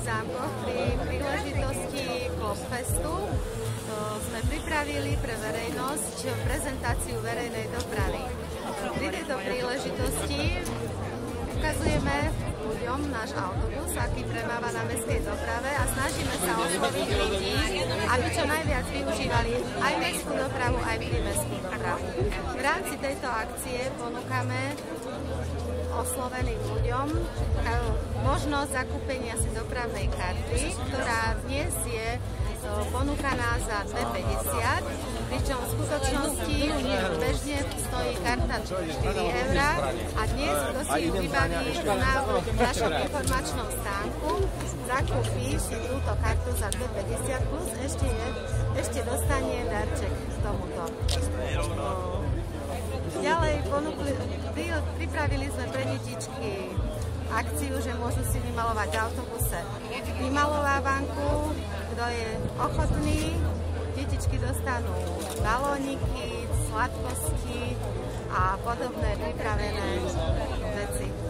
zámkoch pri príležitosti Klopfestu sme pripravili pre verejnosť prezentáciu verejnej dopravy. Pri tejto príležitosti ukazujeme ľuďom náš autobus, aký premáva na mestskej doprave a snažíme sa osloviť ľudí, aby čo najviac využívali aj mestskú dopravu, aj prímestskú dopravu. V rámci tejto akcie ponúkame osloveným ľuďom možnosť zakúpenia si dopravnej karty, ktorá dnes je ponúkaná za 2,50, pričom v skutočnosti bežne stojí karta 4 € a dnes, kto si ju vybaví v našom informačnom stánku, zakúpi si túto kartu za 2,50 plus ešte dostane darček k tomuto. Ďalej pripravili sme pre detičky akciu, že môžu si vymalovať v autobuse vymalovávanku. Kto je ochotný, detičky dostanú balóniky, sladkosti a podobné pripravené veci.